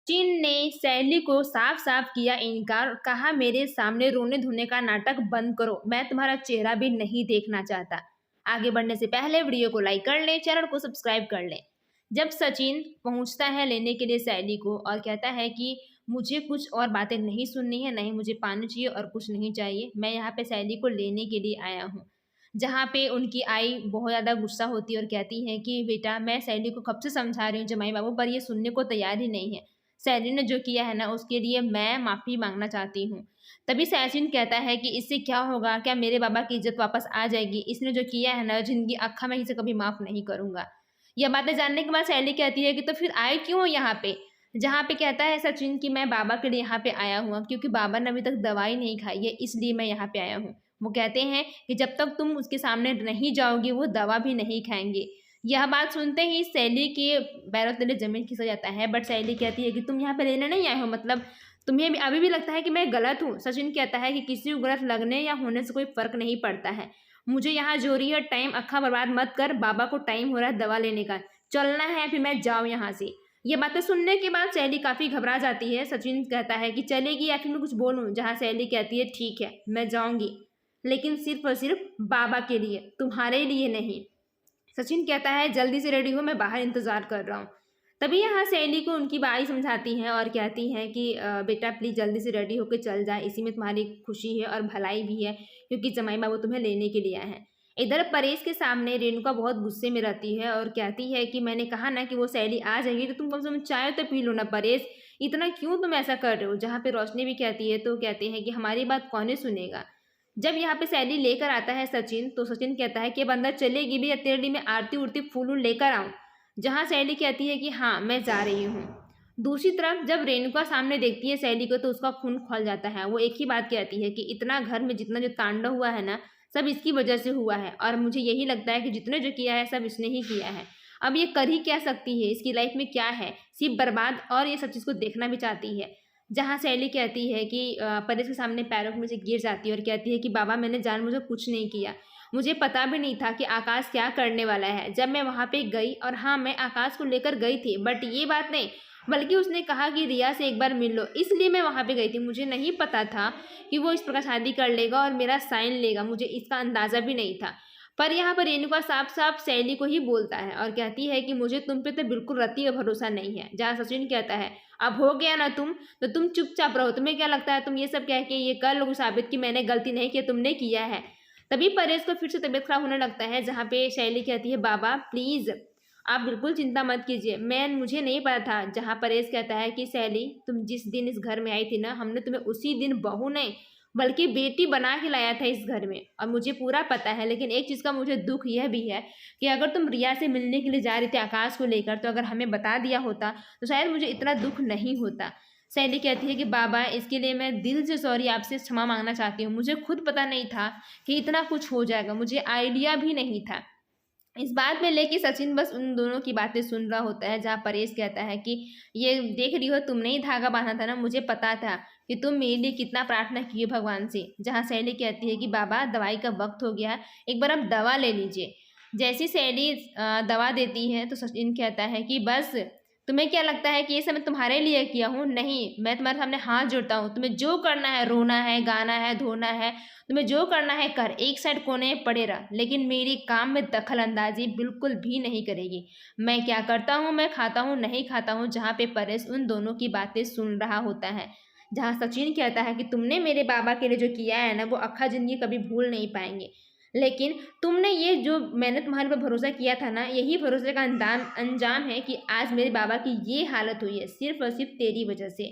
चीन ने सैली को साफ साफ किया इनकार, कहा मेरे सामने रोने धोने का नाटक बंद करो, मैं तुम्हारा चेहरा भी नहीं देखना चाहता। आगे बढ़ने से पहले वीडियो को लाइक कर लें, चैनल को सब्सक्राइब कर लें। जब सचिन पहुंचता है लेने के लिए सैली को और कहता है कि मुझे कुछ और बातें नहीं सुननी है, नहीं मुझे पानी चाहिए और कुछ नहीं चाहिए, मैं यहाँ पे सैली को लेने के लिए आया हूँ। जहाँ पे उनकी आई बहुत ज़्यादा गुस्सा होती है और कहती है कि बेटा मैं सैली को कब से समझा रही हूँ जमाई बाबू, पर ये सुनने को तैयार ही नहीं है। सैली ने जो किया है ना उसके लिए मैं माफ़ी मांगना चाहती हूँ। तभी सचिन कहता है कि इससे क्या होगा, क्या मेरे बाबा की इज्जत वापस आ जाएगी, इसने जो किया है ना जिंदगी अक्खा मैं इसे कभी माफ़ नहीं करूँगा। यह बातें जानने के बाद सैली कहती है कि तो फिर आए क्यों हो यहाँ पे। जहाँ पे कहता है सचिन कि मैं बाबा के लिए यहाँ पे आया हुआ क्योंकि बाबा ने अभी तक दवाई नहीं खाई है, इसलिए मैं यहाँ पे आया हूँ। वो कहते हैं कि जब तक तुम उसके सामने नहीं जाओगी वो दवा भी नहीं खाएंगे। यह बात सुनते ही सैली के पैरों तले जमीन खिसक जाता है, बट सैली कहती है कि तुम यहाँ पे रहने नहीं आए हो, मतलब तुम्हें भी अभी भी लगता है कि मैं गलत हूँ। सचिन कहता है कि किसी को गलत लगने या होने से कोई फर्क नहीं पड़ता है, मुझे यहाँ जो रही है टाइम अक्खा बर्बाद मत कर, बाबा को टाइम हो रहा है दवा लेने का, चलना है फिर मैं जाऊँ यहाँ से। ये बातें सुनने के बाद सैली काफ़ी घबरा जाती है। सचिन कहता है कि चलेगी या फिर मैं कुछ बोलूँ, जहाँ सैली कहती है ठीक है मैं जाऊँगी, लेकिन सिर्फ और सिर्फ बाबा के लिए, तुम्हारे लिए नहीं। सचिन कहता है जल्दी से रेडी हो, मैं बाहर इंतज़ार कर रहा हूँ। तभी यहाँ सैली को उनकी बाई समझाती हैं और कहती हैं कि बेटा प्लीज़ जल्दी से रेडी होकर चल जाए, इसी में तुम्हारी खुशी है और भलाई भी है क्योंकि जमाई बाबू तुम्हें लेने के लिए आए हैं। इधर परेश के सामने रेणुका बहुत गुस्से में रहती है और कहती है कि मैंने कहा ना कि वो सैली आ जाएगी तो तुम कम से कम चाय तो पी लो ना परेश, इतना क्यों तुम ऐसा कर रहे हो। जहाँ पे रोशनी भी कहती है तो कहते हैं कि हमारी बात कौन सुनेगा। जब यहाँ पे सैली लेकर आता है सचिन तो सचिन कहता है कि अब अंदर चलेगी भी या तेरे लिए मैं आरती उरती फूल लेकर आऊँ। जहाँ सैली कहती है कि हाँ मैं जा रही हूँ। दूसरी तरफ जब रेणुका सामने देखती है सैली को तो उसका खून खौल जाता है। वो एक ही बात कहती है कि इतना घर में जितना जो तांडव हुआ है ना सब इसकी वजह से हुआ है और मुझे यही लगता है कि जितने जो किया है सब इसने ही किया है। अब ये कर ही क्या सकती है, इसकी लाइफ में क्या है, सिर्फ बर्बाद, और ये सब चीज़ को देखना भी चाहती है। जहाँ सैली कहती है कि परेश के सामने पैरों में से गिर जाती है और कहती है कि बाबा मैंने जानबूझकर कुछ नहीं किया, मुझे पता भी नहीं था कि आकाश क्या करने वाला है। जब मैं वहाँ पे गई और हाँ मैं आकाश को लेकर गई थी, बट ये बात नहीं, बल्कि उसने कहा कि रिया से एक बार मिल लो, इसलिए मैं वहाँ पे गई थी। मुझे नहीं पता था कि वो इस प्रकार शादी कर लेगा और मेरा साइन लेगा, मुझे इसका अंदाज़ा भी नहीं था। पर यहाँ पर रेणुका साफ साफ सैली को ही बोलता है और कहती है कि मुझे तुम पे तो बिल्कुल रत्ती का भरोसा नहीं है। जहाँ सचिन कहता है अब हो गया ना तो तुम चुपचाप रहो, तुम्हें क्या लगता है तुम ये सब कह के ये कर लोगे साबित कि मैंने गलती नहीं की, तुमने किया है। तभी परेश को फिर से तबीयत खराब होने लगता है। जहाँ पे शैली कहती है बाबा प्लीज़ आप बिल्कुल चिंता मत कीजिए, मुझे नहीं पता था। जहाँ परेश कहता है कि शैली तुम जिस दिन इस घर में आई थी ना हमने तुम्हें उसी दिन बहू नहीं बल्कि बेटी बना के लाया था इस घर में, और मुझे पूरा पता है। लेकिन एक चीज़ का मुझे दुख यह भी है कि अगर तुम रिया से मिलने के लिए जा रही थी आकाश को लेकर, तो अगर हमें बता दिया होता तो शायद मुझे इतना दुख नहीं होता। सैली कहती है कि बाबा इसके लिए मैं दिल से सॉरी, आपसे क्षमा मांगना चाहती हूँ, मुझे खुद पता नहीं था कि इतना कुछ हो जाएगा, मुझे आइडिया भी नहीं था। इस बात में लेके सचिन बस उन दोनों की बातें सुन रहा होता है। जहाँ परेश कहता है कि ये देख रही हो तुमने ही धागा बांधा था ना, मुझे पता था कि तुम मेरे लिए कितना प्रार्थना की है भगवान से। जहाँ सैली कहती है कि बाबा दवाई का वक्त हो गया, एक बार आप दवा ले लीजिए। जैसी सैली दवा देती है तो सचिन कहता है कि बस तुम्हें क्या लगता है कि ये सब मैं तुम्हारे लिए किया हूँ? नहीं, मैं तुम्हारे सामने हाथ जोड़ता हूँ, तुम्हें जो करना है, रोना है, गाना है, धोना है, तुम्हें जो करना है कर, एक साइड कोने में पड़े रह, लेकिन मेरी काम में दखल अंदाजी बिल्कुल भी नहीं करेगी। मैं क्या करता हूँ, मैं खाता हूँ, नहीं खाता हूँ। जहाँ पे परेश उन दोनों की बातें सुन रहा होता है। जहाँ सचिन कहता है कि तुमने मेरे बाबा के लिए जो किया है ना वो अक्खा जिंदगी कभी भूल नहीं पाएंगे, लेकिन तुमने ये जो मैंने तुम्हारे पर भरोसा किया था ना, यही भरोसे का अंजाम है कि आज मेरे बाबा की ये हालत हुई है, सिर्फ और सिर्फ तेरी वजह से।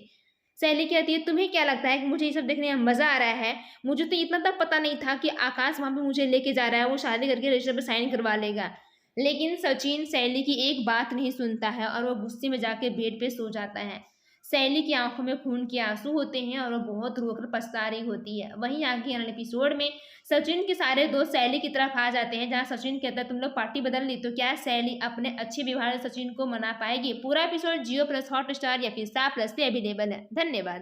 सैली कहती है तुम्हें क्या लगता है कि मुझे ये सब देखने में मज़ा आ रहा है? मुझे तो इतना तक पता नहीं था कि आकाश वहाँ पे मुझे लेके जा रहा है, वो शादी करके रजिस्टर पर साइन करवा लेगा। लेकिन सचिन सैली की एक बात नहीं सुनता है और वो गुस्से में जाके बेड पे सो जाता है। सैली की आंखों में खून के आंसू होते हैं और वो बहुत रोकर पछता रही होती है। वहीं आगे आने एपिसोड में सचिन के सारे दोस्त सैली की तरफ आ जाते हैं। जहां सचिन कहता है तुम लोग पार्टी बदल ली, तो क्या सैली अपने अच्छे व्यवहार से सचिन को मना पाएगी? पूरा एपिसोड जियो प्लस हॉटस्टार या फिर स्टार प्लस पे अवेलेबल है। धन्यवाद।